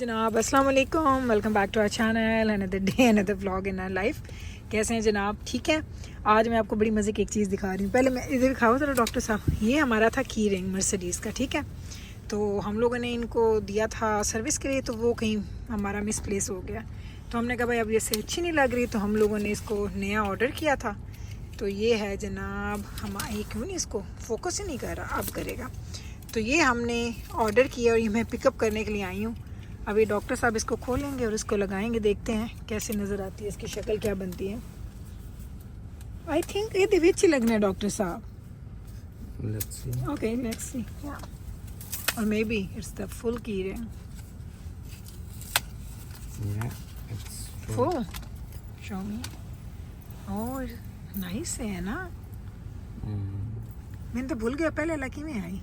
जनाब अस्सलाम वालेकुम, welcome back to our channel, another day another vlog in our life. कैसे हैं जनाब? ठीक है। आज मैं आपको बड़ी मज़े की एक चीज़ दिखा रही हूँ। पहले मैं इधर दिखाओ ज़रा डॉक्टर साहब। ये हमारा था की रिंग मर्सिडीज़ का, ठीक है। तो हम लोगों ने इनको दिया था सर्विस के लिए, तो वो कहीं हमारा मिसप्लेस हो गया। तो हमने कहा भाई अब ये से अच्छी नहीं लग रही, तो हम लोगों ने इसको नया ऑर्डर किया था। तो ये है जनाब, हम ये क्यों नहीं इसको फोकस ही नहीं कर रहा, अब करेगा। तो ये हमने ऑर्डर किया और ये मैं पिकअप करने के लिए आई हूँ। अभी डॉक्टर साहब इसको खोलेंगे और इसको लगाएंगे, देखते हैं कैसे नज़र आती है, इसकी शक्ल क्या बनती है। आई थिंक ये दिव्य अच्छी लगना है डॉक्टर साहब। ओके लेट्स सी, और may be it's the full की रिंग। फुल शो मी। और नाइस है ना। मैंने तो भूल गया, पहले लकी में आई,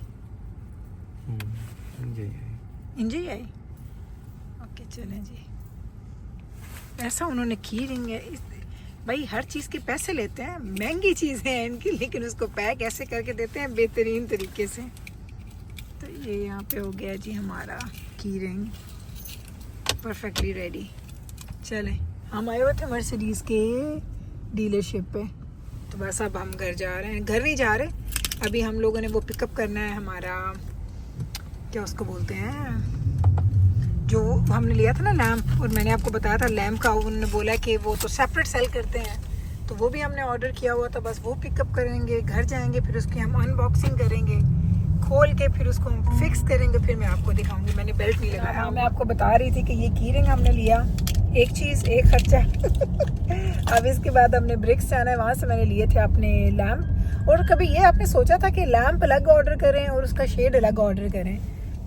इंजॉय आई। ओके चलें जी। ऐसा उन्होंने की रिंग है भाई, हर चीज़ के पैसे लेते हैं, महंगी चीज़ है इनकी, लेकिन उसको पैक ऐसे करके देते हैं बेहतरीन तरीके से। तो ये यहाँ पे हो गया जी हमारा की रिंग, परफेक्टली रेडी। चलें, हम आए हुए थे मर्सिडीज़ के डीलरशिप पे, तो बस अब हम घर जा रहे हैं। घर नहीं जा रहे अभी, हम लोगों ने वो पिकअप करना है हमारा, क्या उसको बोलते हैं, जो हमने लिया था ना लैम्प। और मैंने आपको बताया था लैम्प का, उन्होंने बोला कि वो तो सेपरेट सेल करते हैं, तो वो भी हमने ऑर्डर किया हुआ था। बस वो पिकअप करेंगे, घर जाएंगे, फिर उसकी हम अनबॉक्सिंग करेंगे, खोल के फिर उसको हम फिक्स करेंगे, फिर मैं आपको दिखाऊंगी। मैंने बेल्ट नहीं लगाया। हाँ, मैं आपको बता रही थी कि ये की रिंग हमने लिया, एक चीज़ एक खर्चा। अब इसके बाद हमने ब्रिक्स जाना है, वहाँ से मैंने लिए थे अपने लैम्प। और कभी ये आपने सोचा था कि लैम्प अलग ऑर्डर करें और उसका शेड अलग ऑर्डर करें,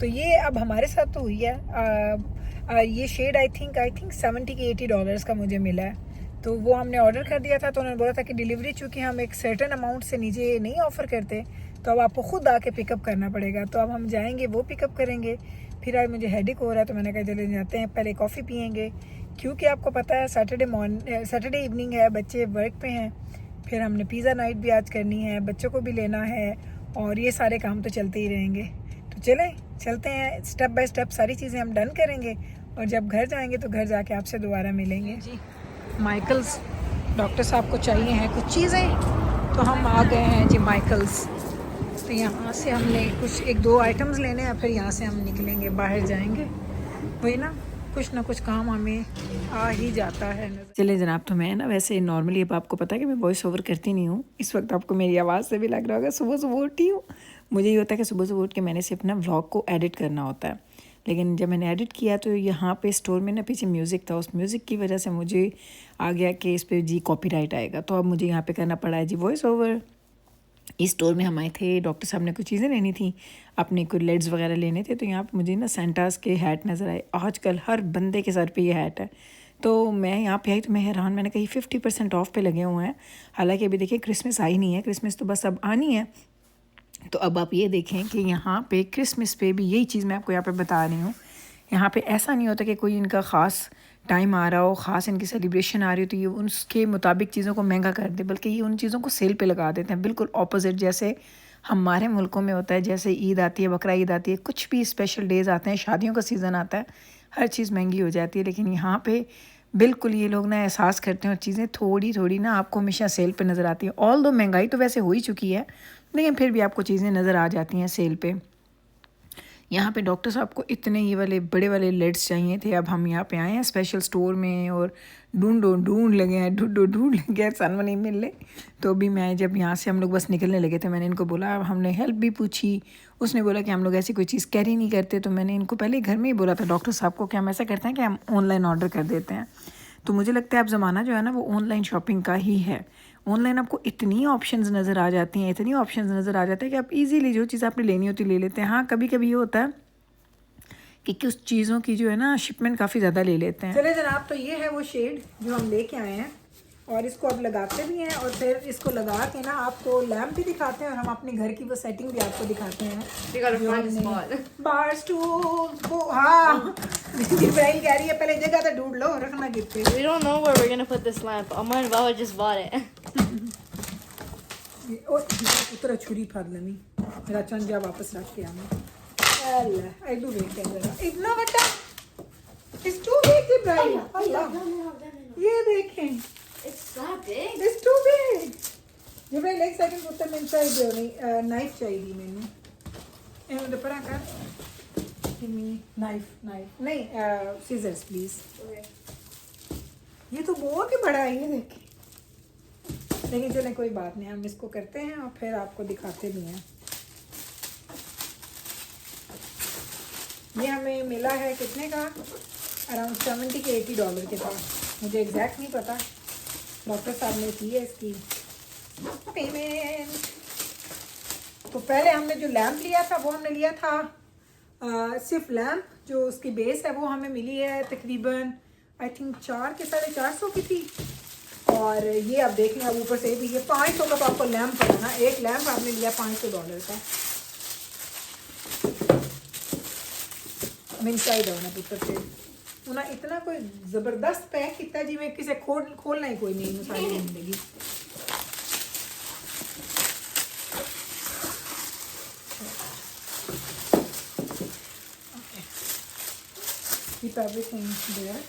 तो ये अब हमारे साथ तो हुई है। ये शेड आई थिंक $70 के $80 का मुझे मिला है। तो वो हमने ऑर्डर कर दिया था, तो उन्होंने बोला था कि डिलीवरी चूँकि हम एक सर्टेन अमाउंट से नीचे नहीं ऑफ़र करते, तो अब आपको ख़ुद आके पिकअप करना पड़ेगा। तो अब हम जाएंगे, वो पिकअप करेंगे। फिर आज मुझे हेडेक हो रहा है, तो मैंने कहा चले जाते हैं, पहले कॉफ़ी पियेंगे, क्योंकि आपको पता है सैटरडे इवनिंग है, बच्चे वर्क पे हैं। फिर हमने पिज़्ज़ा नाइट भी आज करनी है, बच्चों को भी लेना है, और ये सारे काम तो चलते ही रहेंगे। तो चलते हैं, स्टेप बाय स्टेप सारी चीज़ें हम डन करेंगे, और जब घर जाएंगे तो घर जाके आपसे दोबारा मिलेंगे जी। माइकल्स, डॉक्टर साहब को चाहिए हैं कुछ चीज़ें, तो हम आ गए हैं जी माइकल्स। तो यहाँ से हमने कुछ 1-2 आइटम्स लेने हैं, फिर यहाँ से हम निकलेंगे, बाहर जाएंगे। वही ना, कुछ ना कुछ काम हमें आ ही जाता है। चलिए जनाब, तो मैं ना वैसे नॉर्मली, अब आपको पता है कि मैं वॉइस ओवर करती नहीं हूँ। इस वक्त आपको मेरी आवाज़ से भी लग रहा होगा सुबह सुबह उठी हूँ। मुझे ये होता है कि सुबह सुबह उठ के मैंने सिर्फ अपना व्लॉग को एडिट करना होता है, लेकिन जब मैंने एडिट किया तो यहाँ पे स्टोर में ना पीछे म्यूज़िक था, उस म्यूज़िक की वजह से मुझे आ गया कि इस पर जी कॉपीराइट आएगा। तो अब मुझे यहाँ पे करना पड़ा है जी वॉइस ओवर। इस स्टोर में हम आए थे, डॉक्टर साहब ने कुछ चीज़ें लेनी थी, अपने कुछ लेड्स वगैरह लेने थे। तो यहाँ पे मुझे ना सेंटास के हैट नज़र आए। आजकल हर बंदे के सर पे ये हैट है। तो मैं यहाँ पे आई तो मैं हैरान, मैंने कही 50% ऑफ पे लगे हुए हैं। हालांकि अभी देखिए क्रिसमस आई नहीं है, क्रिसमस तो बस अब आनी है। तो अब आप ये देखें कि यहाँ पे क्रिसमस पे भी यही चीज़ मैं आपको यहाँ पे बता रही हूँ। यहाँ पे ऐसा नहीं होता कि कोई इनका ख़ास टाइम आ रहा हो, ख़ास इनकी सेलिब्रेशन आ रही हो तो ये उसके मुताबिक चीज़ों को महंगा कर दे, बल्कि ये उन चीज़ों को सेल पे लगा देते हैं, बिल्कुल ऑपोजिट जैसे हमारे मुल्कों में होता है। जैसे ईद आती है, बकरा ईद आती है, कुछ भी स्पेशल डेज़ आते हैं, शादियों का सीज़न आता है, हर चीज़ महंगी हो जाती है। लेकिन यहाँ पे बिल्कुल ये लोग ना एहसास करते हैं, और चीज़ें थोड़ी थोड़ी ना आपको हमेशा सेल पे नज़र आती है। ऑल दो महंगाई तो वैसे हो ही चुकी है, लेकिन फिर भी आपको चीज़ें नज़र आ जाती हैं सेल पे। यहाँ पे डॉक्टर साहब को इतने ये वाले बड़े वाले लेड्स चाहिए थे। अब हम यहाँ पे आए हैं स्पेशल स्टोर में, और ढूंढ लगे हैं, ढूंढ लगे हैं, सन नहीं मिल रहे। तो अभी मैं जब यहाँ से हम लोग बस निकलने लगे थे, मैंने इनको बोला, हमने हेल्प भी पूछी, उसने बोला कि हम लोग ऐसी कोई चीज़ कैरी नहीं करते। तो मैंने इनको पहले घर में ही बोला था डॉक्टर साहब को कि हम ऐसा करते हैं कि हम ऑनलाइन ऑर्डर कर देते हैं। तो मुझे लगता है अब ज़माना जो है ना वो ऑनलाइन शॉपिंग का ही है। ऑनलाइन आपको इतनी ऑप्शंस नज़र आ जाती हैं, इतनी ऑप्शंस नज़र आ जाते हैं कि आप इजीली जो चीज़ आपने लेनी होती ले लेते हैं। हाँ, कभी कभी ये होता है कि कुछ चीज़ों की जो है ना शिपमेंट काफ़ी ज़्यादा ले लेते हैं। चले जनाब, तो ये है वो शेड जो हम लेके आए हैं, और इसको अब लगाते भी हैं, और फिर इसको लगा के ना आपको लैम्प भी दिखाते हैं, और हम अपने घर की वो सेटिंग भी आपको दिखाते हैं। बार स्टूल, हाँ इब्राहिम कह रही है पहले जगह तो ढूंढ लो, रखना कितने। We don't know where we're gonna put this lamp. Amar and Baba just bought it. उतरा छुरी फाड़ लमी मेरा चंजा वापस रख के आना। अल्लाह आई डू वेट कर जरा, इतना बड़ा It's too big, Ibrahim. No, Allah. no. ये देखें. It's not big. It's too big. Ibrahim, एक सेकंड पुत्र मैंने चाहिए नहीं नाइफ चाहिए मैंने. एंड द परा कर. Give me knife. नहीं scissors please. Okay. ये तो बहुत ही बड़ा है ये देखें. लेकिन चलें कोई बात नहीं, हम इसको करते हैं और फिर आपको दिखाते भी हैं. ये हमें मिला है कितने का? अराउंड $70 के $80 के पास. मुझे एग्जैक्ट नहीं पता. डॉक्टर साहब ने की है इसकी पेमेंट. तो पहले हमने जो लैंप लिया था वो हमने लिया था सिर्फ लैंप. जो उसकी बेस है वो हमें मिली है तकरीबन आई थिंक 4 के 450 की थी. और ये आप देख लें, अब ऊपर से भी ये 500 का तो आपको लैंप पड़ा ना. एक लैंप आपने लिया $500 का. मैं चाहिए ना ऊपर से उन्हें इतना कोई जबरदस्त पैक किया जी. मैं किसी खोलना ही कोई नहीं सारी जिंदगी. Keep everything there.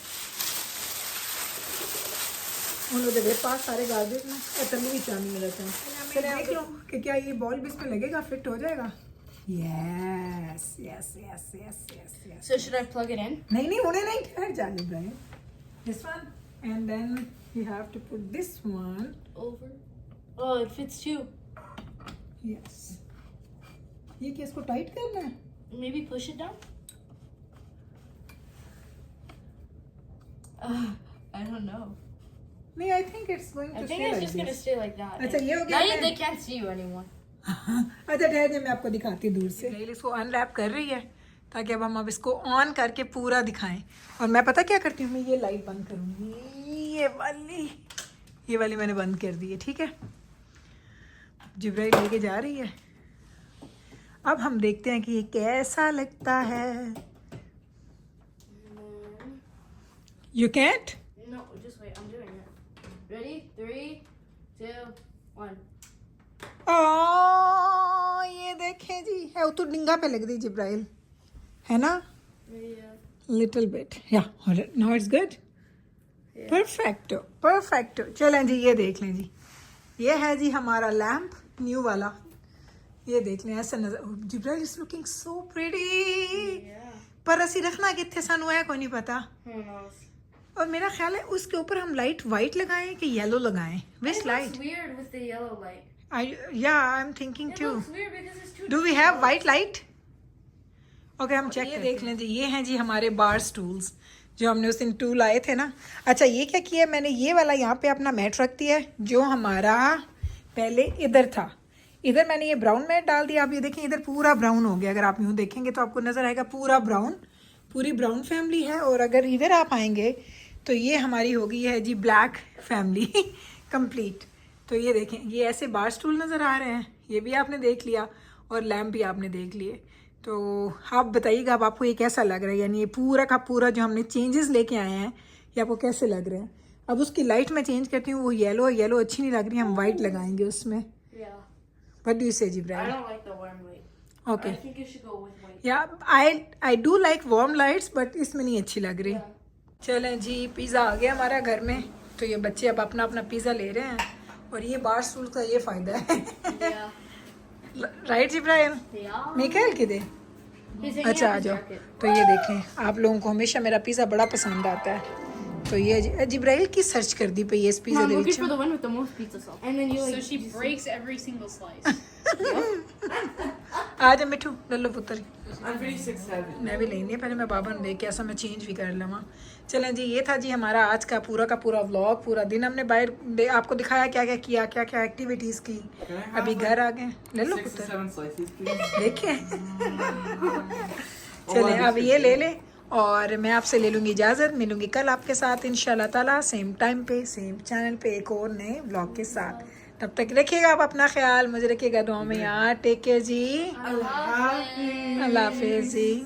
उन्होंने पास सारे गार्बेज में इतनी भी चांदी में रहते हैं. चलिए देख लो कि क्या ये बॉल भी इसमें लगेगा, फिट हो जाएगा. Yes. So should I plug it in? नहीं उन्हें नहीं ठहर जाने Ibrahim. This one and then you have to put this one Over. Oh, it fits too. Yes. ये क्या इसको टाइट करना है? Maybe push it down. I don't know. नहीं, I think it's going to I stay think it's like just gonna this. stay like that. अच्छा ये हो गया. Now they can't see you anymore. अच्छा ठहर जाए, मैं आपको दिखाती हूँ दूर से. इसको अनरैप कर रही है ताकि अब हम इसको ऑन करके पूरा दिखाएं. और मैं पता क्या करती हूँ, मैं ये लाइट बंद करूँगी. ये वाली मैंने बंद कर दी है. ठीक है, जिब्राइल लेके जा रही है. अब हम देखते हैं कि ये कैसा लगता है. You can't? No, just wait. I'm doing it. Ready? 3, 2, 1. ये देखें जी, है तो डिंगा पे लग रही जिब्राइल, है ना? Yeah. Little bit. या नाउ इट्स गुड. परफेक्टो. चलें जी, ये देख लें जी. ये है जी हमारा लैम्प न्यू वाला. ये देख लें ऐसा नजर. Jibril is looking so pretty. Yeah. पर असी रखना कितने सानू है कोई नहीं पता. Who knows? और मेरा ख्याल है उसके ऊपर हम लाइट वाइट लगाएं कि येलो लगाएं. विच It light? looks weird with the yellow light. I'm thinking It too. looks weird because it's too. Do we have white light? Okay हम चेक देख लें जी. ये हैं जी हमारे बार स्टूल्स जो हमने उस दिन 2 लाए थे ना. अच्छा ये क्या किया मैंने, ये वाला यहाँ पे अपना मैट रख दिया है जो हमारा पहले इधर था. इधर मैंने ये ब्राउन मैट डाल दिया. आप ये देखें इधर पूरा ब्राउन हो गया. अगर आप यूँ देखेंगे तो आपको नजर आएगा पूरा ब्राउन. पूरी ब्राउन फैमिली है. और अगर इधर आप आएंगे तो ये हमारी हो गई है जी ब्लैक फैमिली कंप्लीट. तो ये देखें ये ऐसे बार स्टूल नज़र आ रहे हैं. ये भी आपने देख लिया और लैम्प भी आपने देख लिए. तो आप बताइएगा अब आपको ये कैसा लग रहा है. यानी ये पूरा का पूरा जो हमने चेंजेस लेके आए हैं ये आपको कैसे लग रहे हैं. अब उसकी लाइट मैं चेंज करती हूँ. वो येलो अच्छी नहीं लग रही. हम वाइट लगाएंगे उसमें. Yeah. व्हाट डू यू से I Jibrail? don't like the warm light. Okay. I think you should go with white. या I do like warm lights but इसमें नहीं अच्छी लग रही. चलें जी, पिज़्ज़ा आ गया हमारा घर में. तो ये बच्चे अब अपना अपना पिज़्ज़ा ले रहे हैं. और ये बार स्टूल का ये फ़ायदा है. Yeah. राइट जिब्राइल? Yeah. निकल के दे. He's hanging अच्छा out आ his जाओ. jacket. तो ये देखें आप लोगों को हमेशा मेरा पिज़्ज़ा बड़ा पसंद आता है. तो ये जिब्राइल की सर्च कर दी पे इस pizza No, I'm they looking which. for the one with the most pizza sauce. And then you like. So she breaks every single slice. आ जा मिठू लल्लो पुत्र. I'm pretty 6'7". मैं भी लेनी है. पहले मैं बाबा ने देख के ऐसा मैं चेंज भी कर लूँ. चलें जी, ये था जी हमारा आज का पूरा व्लॉग. पूरा दिन हमने बाहर आपको दिखाया क्या क्या किया, क्या क्या एक्टिविटीज़ की. अभी घर आ गए. ले लो 6 to पुत्र 7 slices, please. देखिए. चलें अब ये ले लें और मैं आपसे ले लूँगी इजाज़त. मिलूँगी कल आपके साथ इंशाल्लाह ताला सेम टाइम पे सेम चैनल पे एक और नए व्लॉग के साथ. तब तक रखिएगा आप अपना ख्याल. मुझे रखिएगा दुआ में यार. टेक केयर जी. अल्लाह हाफिज़ जी.